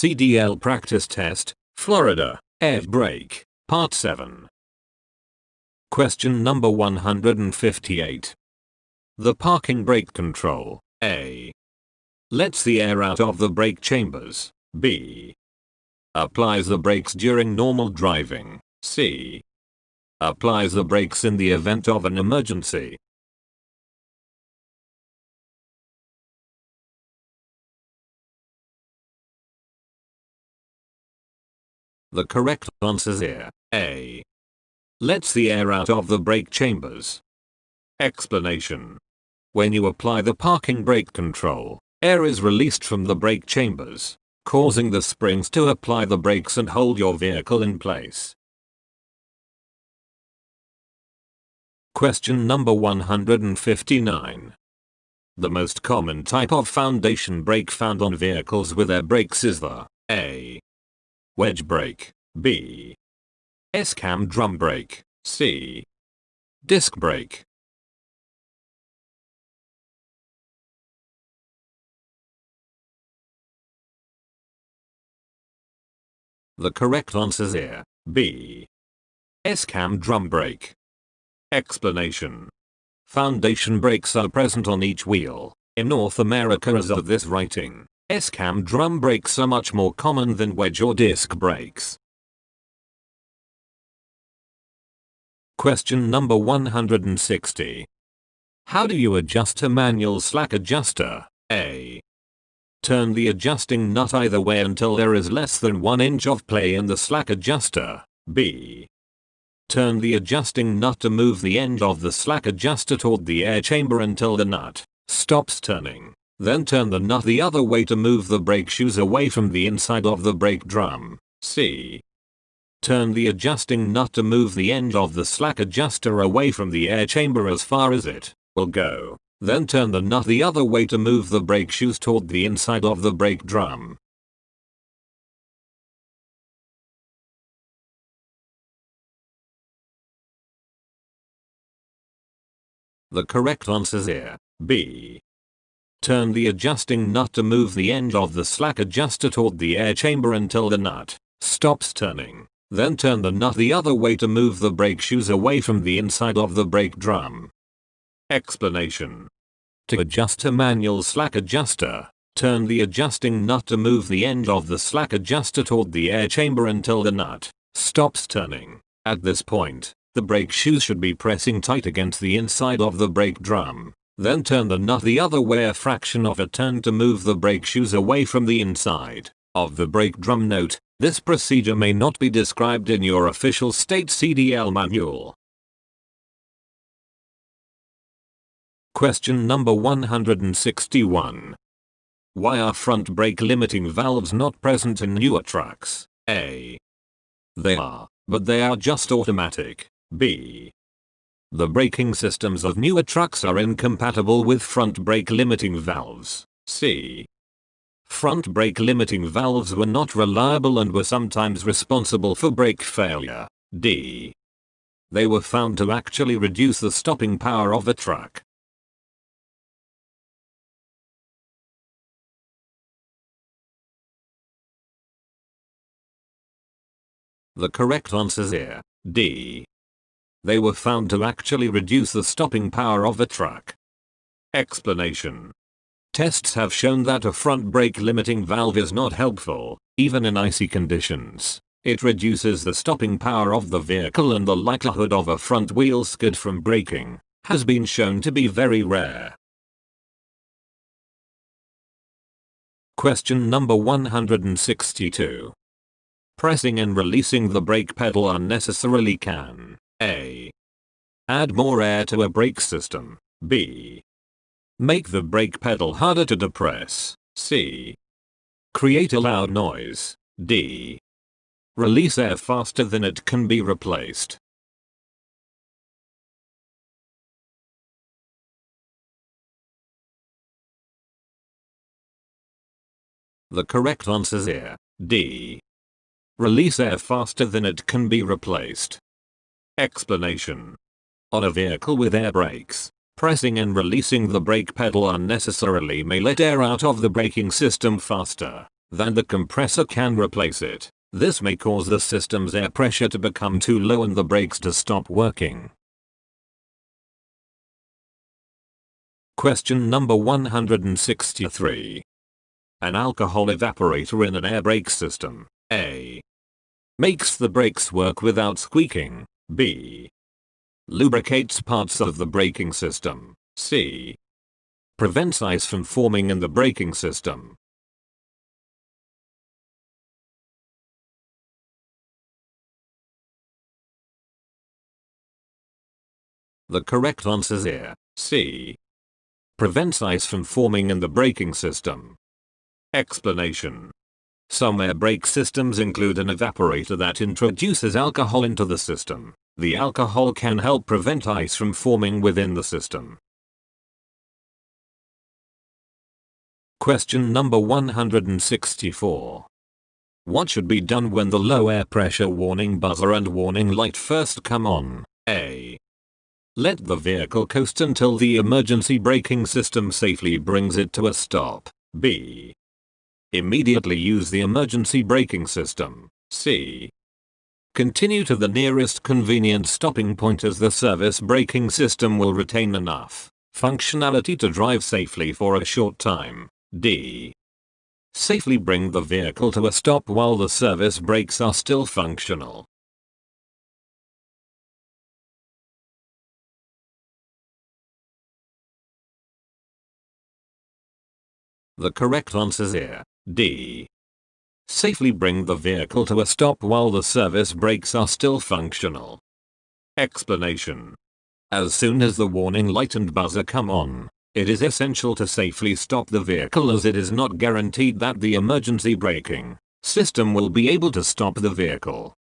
CDL Practice Test, Florida, Air Brake, Part 7. Question number 158. The parking brake control, A. lets the air out of the brake chambers, B. applies the brakes during normal driving, C. applies the brakes in the event of an emergency. The correct answer is here, A. lets the air out of the brake chambers. Explanation. When you apply the parking brake control, air is released from the brake chambers, causing the springs to apply the brakes and hold your vehicle in place. Question number 159. The most common type of foundation brake found on vehicles with air brakes is the A. wedge brake, B. S-cam drum brake, C. disc brake. The correct answer is here, B. S-cam drum brake. Explanation. Foundation brakes are present on each wheel. In North America as of this writing, S-cam drum brakes are much more common than wedge or disc brakes. Question number 160. How do you adjust a manual slack adjuster? A. turn the adjusting nut either way until there is less than 1 inch of play in the slack adjuster. B. turn the adjusting nut to move the end of the slack adjuster toward the air chamber until the nut stops turning. Then turn the nut the other way to move the brake shoes away from the inside of the brake drum. C. turn the adjusting nut to move the end of the slack adjuster away from the air chamber as far as it will go. Then turn the nut the other way to move the brake shoes toward the inside of the brake drum. The correct answer is here, B. turn the adjusting nut to move the end of the slack adjuster toward the air chamber until the nut stops turning. Then turn the nut the other way to move the brake shoes away from the inside of the brake drum. Explanation. To adjust a manual slack adjuster, turn the adjusting nut to move the end of the slack adjuster toward the air chamber until the nut stops turning. At this point, the brake shoes should be pressing tight against the inside of the brake drum. Then turn the nut the other way a fraction of a turn to move the brake shoes away from the inside of the brake drum. Note, this procedure may not be described in your official state CDL manual. Question number 161. Why are front brake limiting valves not present in newer trucks? A. they are, but they are just automatic. B. the braking systems of newer trucks are incompatible with front brake limiting valves. C. front brake limiting valves were not reliable and were sometimes responsible for brake failure. D. they were found to actually reduce the stopping power of a truck. The correct answer is here, D. they were found to actually reduce the stopping power of a truck. Explanation. Tests have shown that a front brake limiting valve is not helpful, even in icy conditions. It reduces the stopping power of the vehicle and the likelihood of a front wheel skid from braking has been shown to be very rare. Question number 162. Pressing and releasing the brake pedal unnecessarily can A. add more air to a brake system, B. make the brake pedal harder to depress, C. create a loud noise, D. release air faster than it can be replaced. The correct answer is here, D. release air faster than it can be replaced. Explanation. On a vehicle with air brakes, pressing and releasing the brake pedal unnecessarily may let air out of the braking system faster then the compressor can replace it. This may cause the system's air pressure to become too low and the brakes to stop working. Question number 163. An alcohol evaporator in an air brake system, A, makes the brakes work without squeaking, B, lubricates parts of the braking system, C, prevents ice from forming in the braking system. The correct answer is here, C, prevents ice from forming in the braking system. Explanation. Some air brake systems include an evaporator that introduces alcohol into the system. The alcohol can help prevent ice from forming within the system. Question number 164. What should be done when the low air pressure warning buzzer and warning light first come on? A, let the vehicle coast until the emergency braking system safely brings it to a stop. B, immediately use the emergency braking system. C, continue to the nearest convenient stopping point as the service braking system will retain enough functionality to drive safely for a short time. D, safely bring the vehicle to a stop while the service brakes are still functional. The correct answer is here, D, safely bring the vehicle to a stop while the service brakes are still functional. Explanation. As soon as the warning light and buzzer come on, it is essential to safely stop the vehicle as it is not guaranteed that the emergency braking system will be able to stop the vehicle.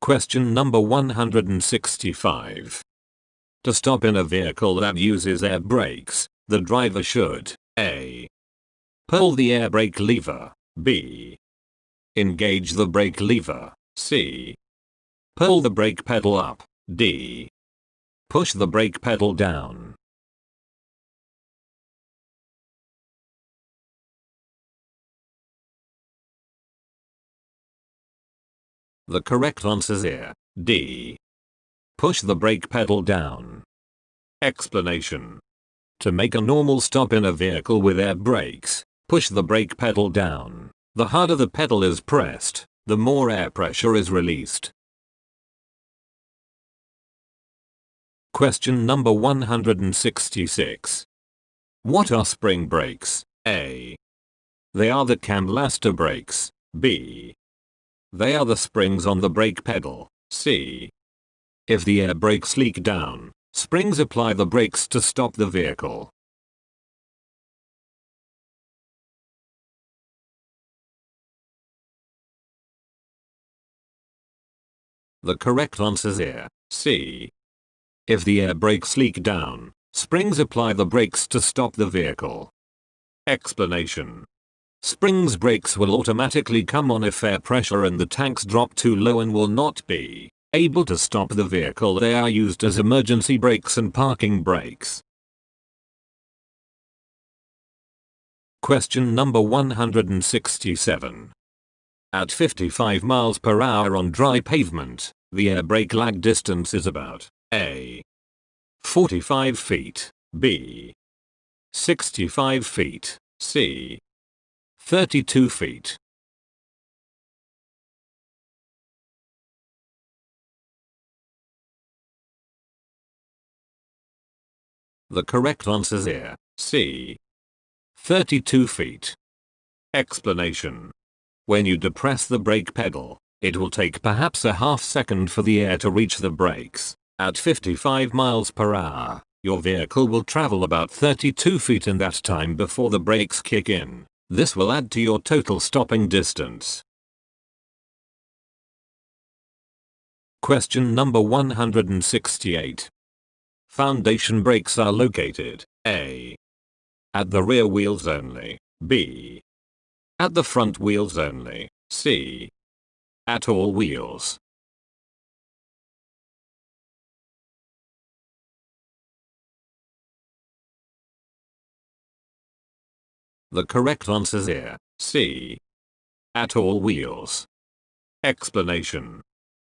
Question number 165. To stop in a vehicle that uses air brakes, the driver should A, pull the air brake lever, B, engage the brake lever, C, pull the brake pedal up, D, push the brake pedal down. The correct answer is here, D, push the brake pedal down. Explanation. To make a normal stop in a vehicle with air brakes, push the brake pedal down. The harder the pedal is pressed, the more air pressure is released. Question number 166. What are spring brakes? A, they are the cam-laster brakes. B, they are the springs on the brake pedal. C, if the air brakes leak down, springs apply the brakes to stop the vehicle. The correct answer is here, C, if the air brakes leak down, springs apply the brakes to stop the vehicle. Explanation. Springs brakes will automatically come on if air pressure in the tanks drop too low and will not be able to stop the vehicle. They are used as emergency brakes and parking brakes. Question number 167. At 55 miles per hour on dry pavement, the air brake lag distance is about A, 45 feet, B, 65 feet, C, 32 feet. The correct answer is here, C, 32 feet. Explanation. When you depress the brake pedal, it will take perhaps a half second for the air to reach the brakes. At 55 miles per hour, your vehicle will travel about 32 feet in that time before the brakes kick in. This will add to your total stopping distance. Question number 168. Foundation brakes are located A, at the rear wheels only, B, at the front wheels only, C, at all wheels. The correct answers here. C. At all wheels. Explanation.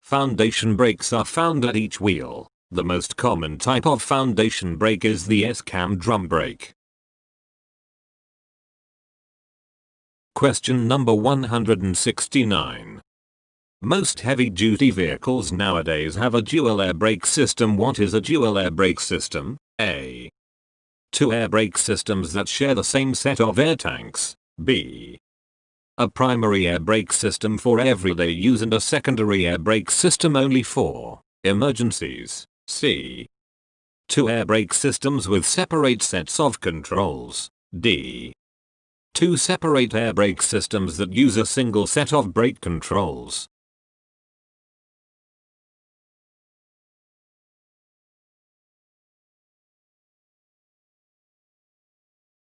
Foundation brakes are found at each wheel. The most common type of foundation brake is the S-cam drum brake. Question number 169. Most heavy-duty vehicles nowadays have a dual air brake system. What is a dual air brake system? A. Two air brake systems that share the same set of air tanks. B. A primary air brake system for everyday use and a secondary air brake system only for emergencies. C. Two air brake systems with separate sets of controls. D. Two separate air brake systems that use a single set of brake controls.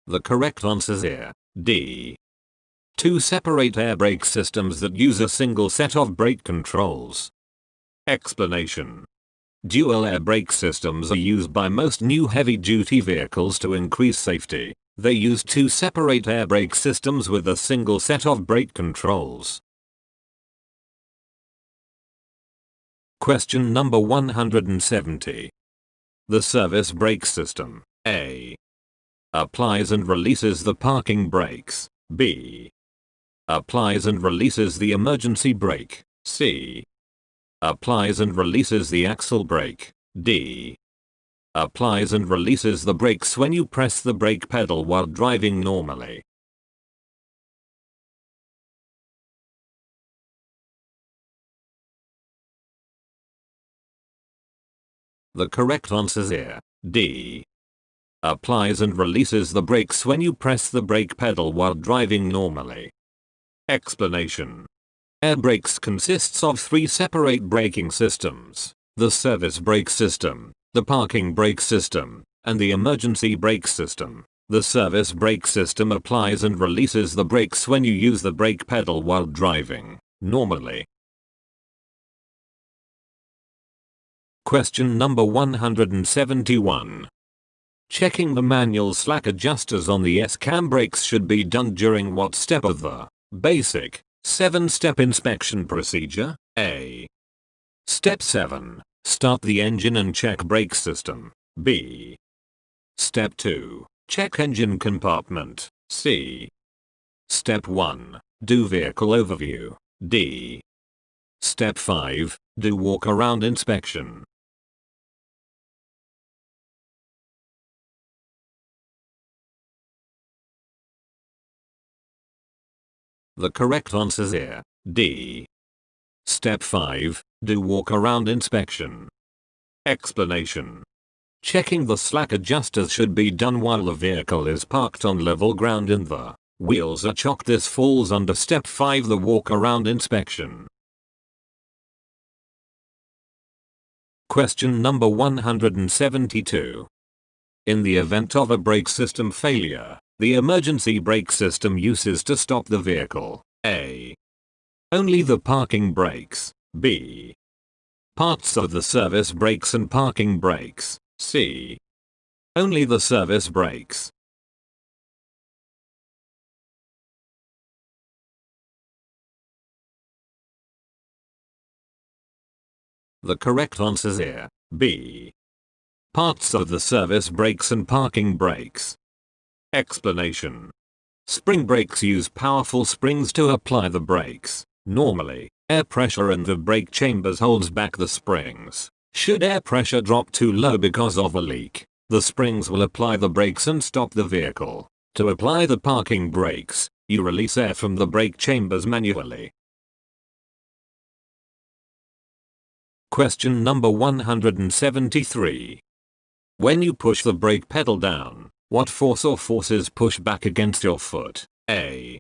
The correct answers here. D. Two separate air brake systems that use a single set of brake controls. Explanation. Dual air brake systems are used by most new heavy-duty vehicles to increase safety. They use two separate air brake systems with a single set of brake controls. Question number 170. The service brake system. A. Applies and releases the parking brakes. B. Applies and releases the emergency brake. C. Applies and releases the axle brake. D. Applies and releases the brakes when you press the brake pedal while driving normally. The correct answers here. D. Applies and releases the brakes when you press the brake pedal while driving normally. Explanation. Air brakes consists of three separate braking systems: the service brake system, the parking brake system, and the emergency brake system. The service brake system applies and releases the brakes when you use the brake pedal while driving normally. Question number 171. Checking the manual slack adjusters on the S-cam brakes should be done during what step of the basic 7-step inspection procedure? A. Step 7. Start the engine and check brake system. B. Step 2. Check engine compartment. C. Step 1. Do vehicle overview. D. Step 5. Do walk around inspection. The correct answers here. D. Step 5. Do walk around inspection. Explanation. Checking the slack adjusters should be done while the vehicle is parked on level ground and the wheels are chocked. This falls under step 5, the walk around inspection. Question number 172. In the event of a brake system failure, the emergency brake system uses to stop the vehicle. A. Only the parking brakes. B. Parts of the service brakes and parking brakes. C. Only the service brakes. The correct answers here. B. Parts of the service brakes and parking brakes. Explanation. Spring brakes use powerful springs to apply the brakes. Normally, air pressure in the brake chambers holds back the springs. Should air pressure drop too low because of a leak, the springs will apply the brakes and stop the vehicle. To apply the parking brakes, you release air from the brake chambers manually. Question number 173. When you push the brake pedal down, what force or forces push back against your foot? A.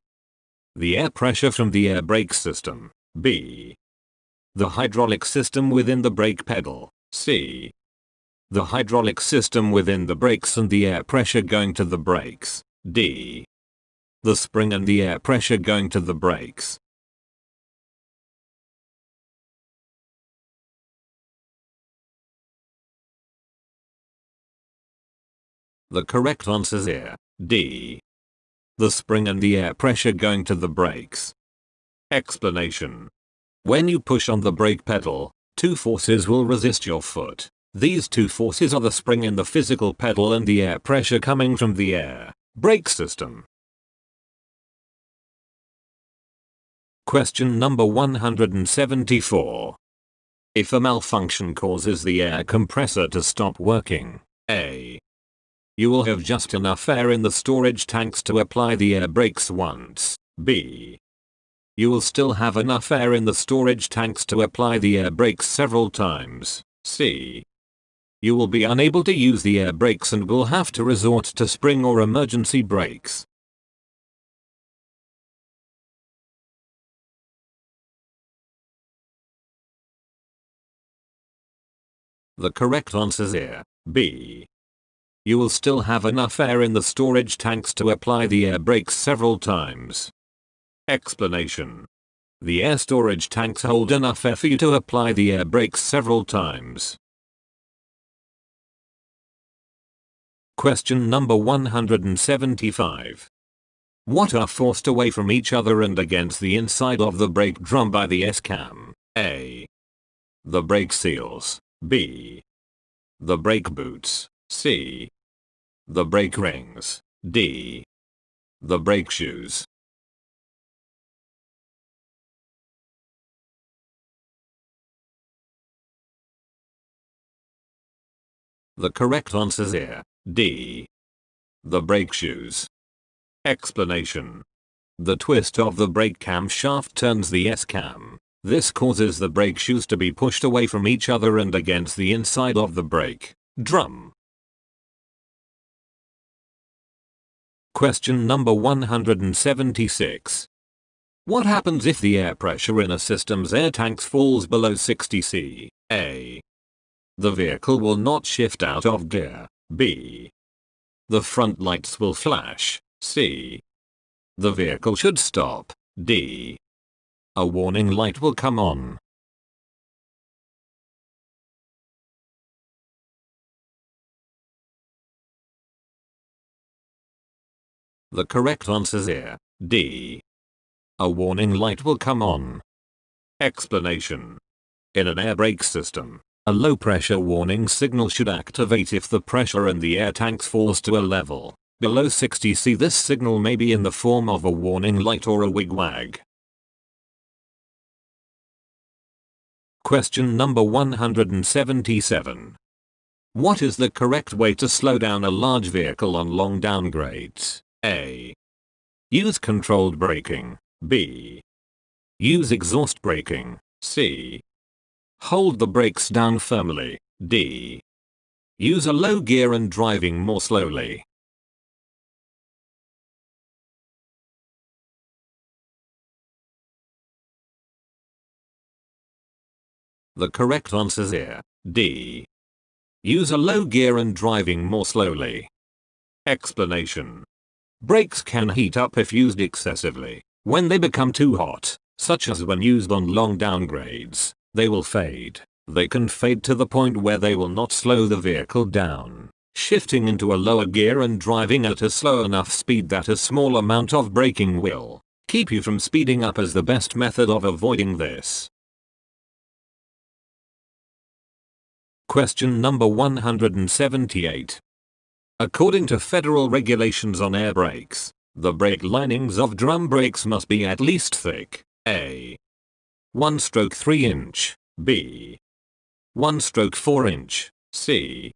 The air pressure from the air brake system. B. The hydraulic system within the brake pedal. C. The hydraulic system within the brakes and the air pressure going to the brakes. D. The spring and the air pressure going to the brakes. The correct answers here. D. The spring and the air pressure going to the brakes. Explanation. When you push on the brake pedal, two forces will resist your foot. These two forces are the spring in the physical pedal and the air pressure coming from the air brake system. Question number 174. If a malfunction causes the air compressor to stop working, A. You will have just enough air in the storage tanks to apply the air brakes once. B. You will still have enough air in the storage tanks to apply the air brakes several times. C. You will be unable to use the air brakes and will have to resort to spring or emergency brakes. The correct answer here, B. You will still have enough air in the storage tanks to apply the air brakes several times. Explanation. The air storage tanks hold enough air for you to apply the air brakes several times. Question number 175. What are forced away from each other and against the inside of the brake drum by the S-cam? A. The brake seals. B. The brake boots. C. The brake rings. D. The brake shoes. The correct answer is here, D. The brake shoes. Explanation. The twist of the brake camshaft turns the S-cam. This causes the brake shoes to be pushed away from each other and against the inside of the brake drum. Question number 176. What happens if the air pressure in a system's air tanks falls below 60 C? A. The vehicle will not shift out of gear. B. The front lights will flash. C. The vehicle should stop. D. A warning light will come on. The correct answer is here, D. A warning light will come on. Explanation. In an air brake system, a low pressure warning signal should activate if the pressure in the air tanks falls to a level below 60 C. This signal may be in the form of a warning light or a wigwag. Question number 177. What is the correct way to slow down a large vehicle on long downgrades? A. Use controlled braking. B. Use exhaust braking. C. Hold the brakes down firmly. D. Use a low gear and driving more slowly. The correct answer is here, D. Use a low gear and driving more slowly. Explanation. Brakes can heat up if used excessively. When they become too hot, such as when used on long downgrades, they will fade. They can fade to the point where they will not slow the vehicle down. Shifting into a lower gear and driving at a slow enough speed that a small amount of braking will keep you from speeding up is the best method of avoiding this. Question number 178. According to federal regulations on air brakes, the brake linings of drum brakes must be at least thick. A. 1/3 inch. B. 1/4 inch. C.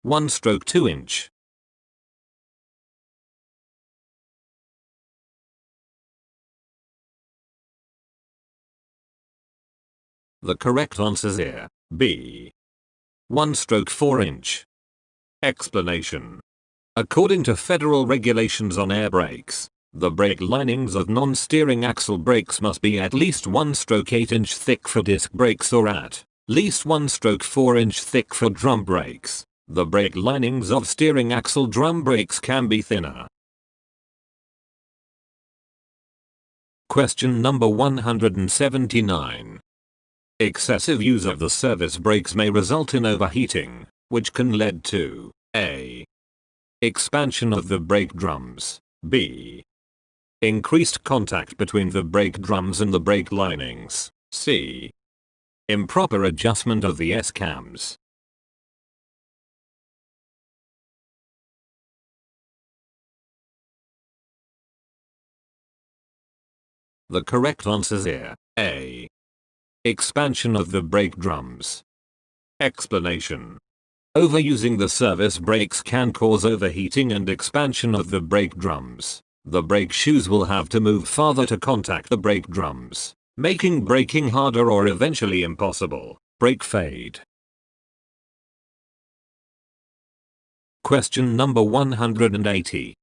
1/2 inch. The correct answer is here, B. 1/4 inch. Explanation. According to federal regulations on air brakes, the brake linings of non-steering axle brakes must be at least 1/8 inch thick for disc brakes or at least 1/4 inch thick for drum brakes. The brake linings of steering axle drum brakes can be thinner. Question number 179. Excessive use of the service brakes may result in overheating, which can lead to A. Expansion of the brake drums. B. Increased contact between the brake drums and the brake linings. C. Improper adjustment of the S-cams. The correct answers here. A. Expansion of the brake drums. Explanation. Overusing the service brakes can cause overheating and expansion of the brake drums. The brake shoes will have to move farther to contact the brake drums, making braking harder or eventually impossible. Brake fade. Question number 180.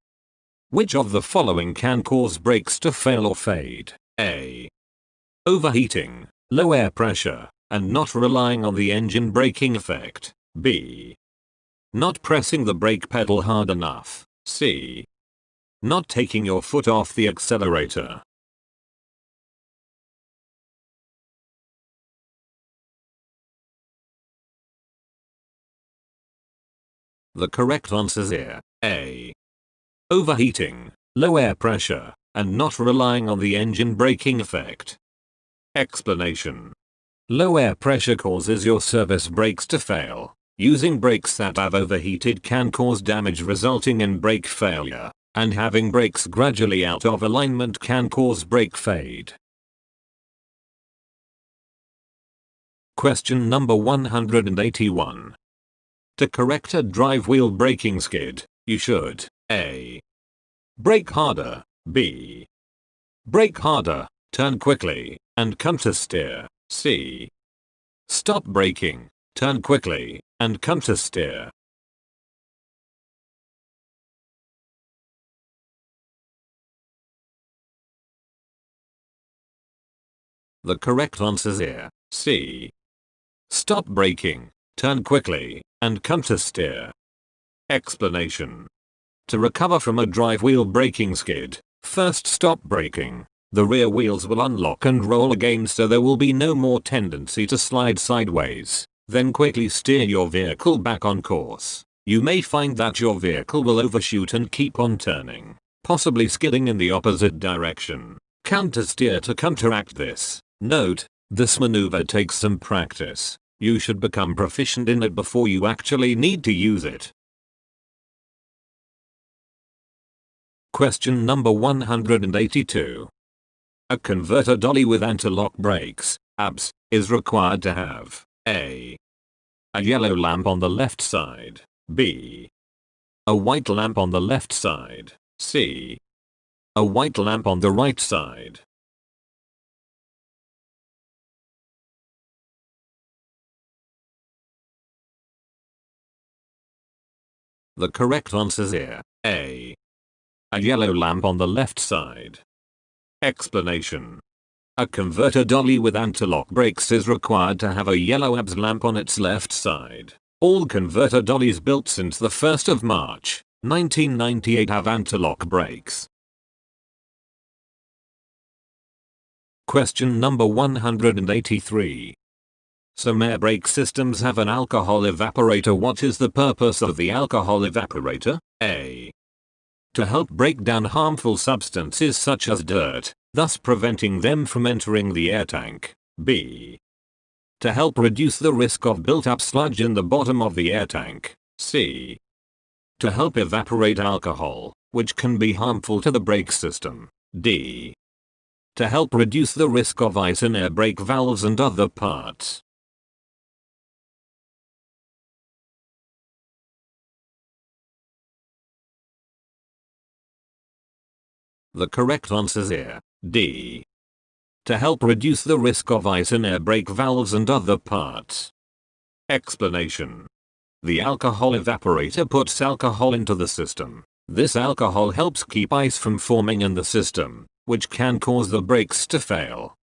Which of the following can cause brakes to fail or fade? A. Overheating, low air pressure, and not relying on the engine braking effect. B. Not pressing the brake pedal hard enough. C. Not taking your foot off the accelerator. The correct answers here. A. Overheating, low air pressure, and not relying on the engine braking effect. Explanation. Low air pressure causes your service brakes to fail. Using brakes that have overheated can cause damage resulting in brake failure, and having brakes gradually out of alignment can cause brake fade. Question number 181. To correct a drive wheel braking skid, you should A. Brake harder. B. Brake harder, turn quickly, and come to steer. C. Stop braking, turn quickly, and come to steer. The correct answers here. C. Stop braking, turn quickly, and come to steer. Explanation. To recover from a drive wheel braking skid, first stop braking. The rear wheels will unlock and roll again so there will be no more tendency to slide sideways. Then quickly steer your vehicle back on course. You may find that your vehicle will overshoot and keep on turning, possibly skidding in the opposite direction. Counter steer to counteract this. Note, this maneuver takes some practice. You should become proficient in it before you actually need to use it. Question number 182. A converter dolly with anti-lock brakes, ABS, is required to have A. A yellow lamp on the left side. B. A white lamp on the left side. C. A white lamp on the right side. The correct answers here. A. A yellow lamp on the left side. Explanation. A converter dolly with anti-lock brakes is required to have a yellow ABS lamp on its left side. All converter dollies built since the 1st of March, 1998 have anti-lock brakes. Question number 183. Some air brake systems have an alcohol evaporator. What is the purpose of the alcohol evaporator? A. To help break down harmful substances such as dirt, thus preventing them from entering the air tank. B. To help reduce the risk of built-up sludge in the bottom of the air tank. C. To help evaporate alcohol, which can be harmful to the brake system. D. To help reduce the risk of ice in air brake valves and other parts. The correct answers here. D. To help reduce the risk of ice in air brake valves and other parts. Explanation. The alcohol evaporator puts alcohol into the system. This alcohol helps keep ice from forming in the system, which can cause the brakes to fail.